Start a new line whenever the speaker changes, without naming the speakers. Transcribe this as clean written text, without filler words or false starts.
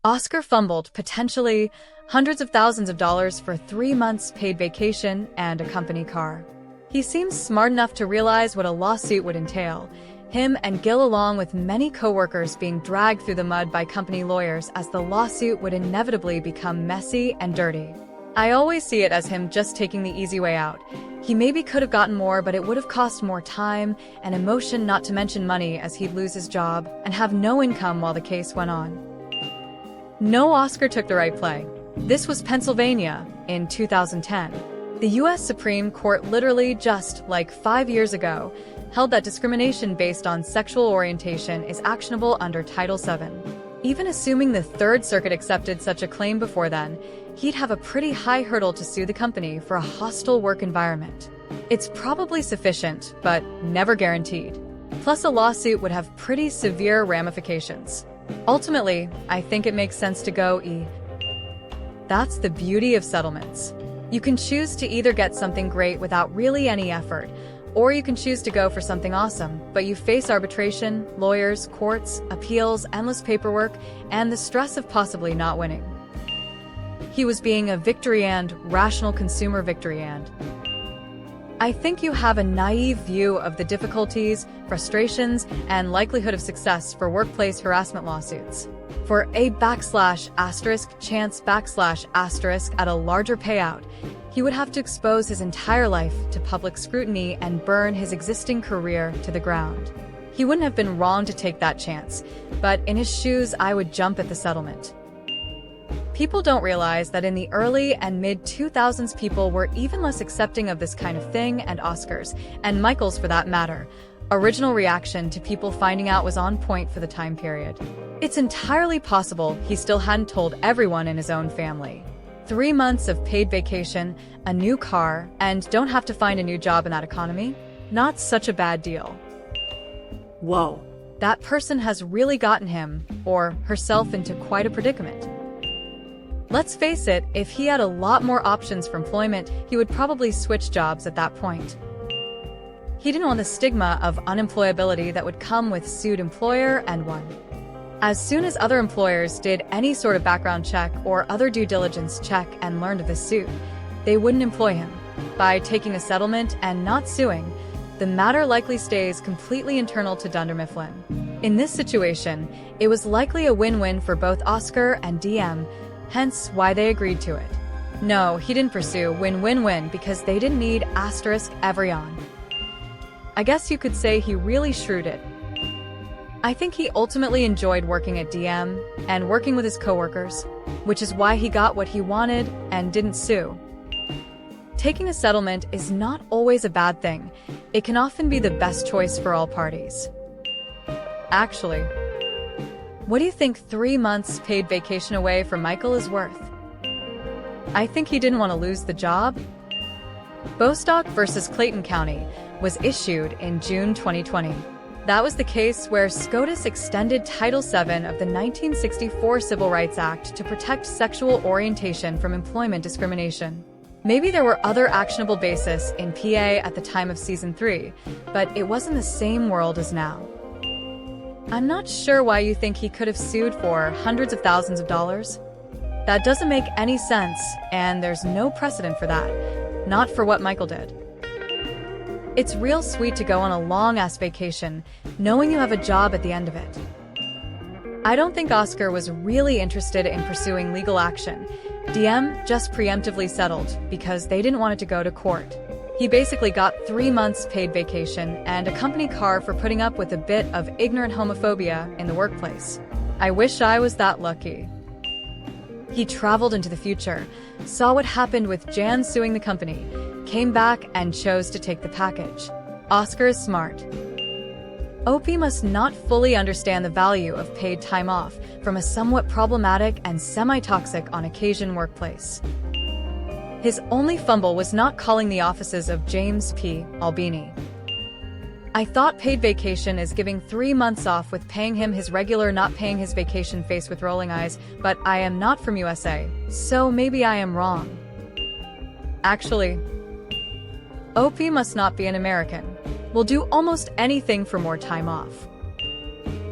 Oscar fumbled potentially hundreds of thousands of dollars for 3 months paid vacation and a company car. He seems smart enough to realize what a lawsuit would entail. Him and Gil, along with many co-workers, being dragged through the mud by company lawyers, as the lawsuit would inevitably become messy and dirty. I always see it as him just taking the easy way out. He maybe could have gotten more, but it would have cost more time and emotion, not to mention money, as he'd lose his job and have no income while the case went on. No, Oscar took the right play. This was Pennsylvania in 2010. The U.S. Supreme Court, literally just like 5 years ago, held that discrimination based on sexual orientation is actionable under Title VII. Even assuming the Third Circuit accepted such a claim before then, he'd have a pretty high hurdle to sue the company for a hostile work environment. It's probably sufficient, but never guaranteed. Plus, a lawsuit would have pretty severe ramifications. Ultimately, I think it makes sense to go E. That's the beauty of settlements. You can choose to either get something great without really any effort, or you can choose to go for something awesome, but you face arbitration, lawyers, courts, appeals, endless paperwork, and the stress of possibly not winning. He was being a victory and rational consumer victory and. I think you have a naive view of the difficulties, frustrations, and likelihood of success for workplace harassment lawsuits. For a chance at a larger payout, he would have to expose his entire life to public scrutiny and burn his existing career to the ground. He wouldn't have been wrong to take that chance, but in his shoes, I would jump at the settlement. People don't realize that in the early and mid-2000s, people were even less accepting of this kind of thing, and Oscars, and Michael's for that matter, original reaction to people finding out was on point for the time period. It's entirely possible he still hadn't told everyone in his own family. 3 months of paid vacation, a new car, and don't have to find a new job in that economy? Not such a bad deal. Whoa. That person has really gotten him, or herself, into quite a predicament. Let's face it, if he had a lot more options for employment, he would probably switch jobs at that point. He didn't want the stigma of unemployability that would come with sued employer and won. As soon as other employers did any sort of background check or other due diligence check and learned of this suit, they wouldn't employ him. By taking a settlement and not suing, the matter likely stays completely internal to Dunder Mifflin. In this situation, it was likely a win-win for both Oscar and DM, hence why they agreed to it. No, he didn't pursue win-win-win because they didn't need every on. I guess you could say he really shrewd it. I think he ultimately enjoyed working at DM and working with his coworkers, which is why he got what he wanted and didn't sue. Taking a settlement is not always a bad thing. It can often be the best choice for all parties. Actually, what do you think 3 months paid vacation away from Michael is worth? I think he didn't want to lose the job. Bostock versus Clayton County was issued in June 2020. That was the case where SCOTUS extended Title VII of the 1964 Civil Rights Act to protect sexual orientation from employment discrimination. Maybe there were other actionable bases in PA at the time of Season 3, but it wasn't the same world as now. I'm not sure why you think he could have sued for hundreds of thousands of dollars. That doesn't make any sense, and there's no precedent for that. Not for what Michael did. It's real sweet to go on a long-ass vacation, knowing you have a job at the end of it. I don't think Oscar was really interested in pursuing legal action. DM just preemptively settled because they didn't want it to go to court. He basically got 3 months paid vacation and a company car for putting up with a bit of ignorant homophobia in the workplace. I wish I was that lucky. He traveled into the future, saw what happened with Jan suing the company, came back and chose to take the package. Oscar is smart. OP must not fully understand the value of paid time off from a somewhat problematic and semi-toxic on occasion workplace. His only fumble was not calling the offices of James P. Albini. I thought paid vacation is giving 3 months off with paying him his regular, not paying his vacation face with rolling eyes, but I am not from USA, so maybe I am wrong. Actually, OP must not be an American. Will do almost anything for more time off.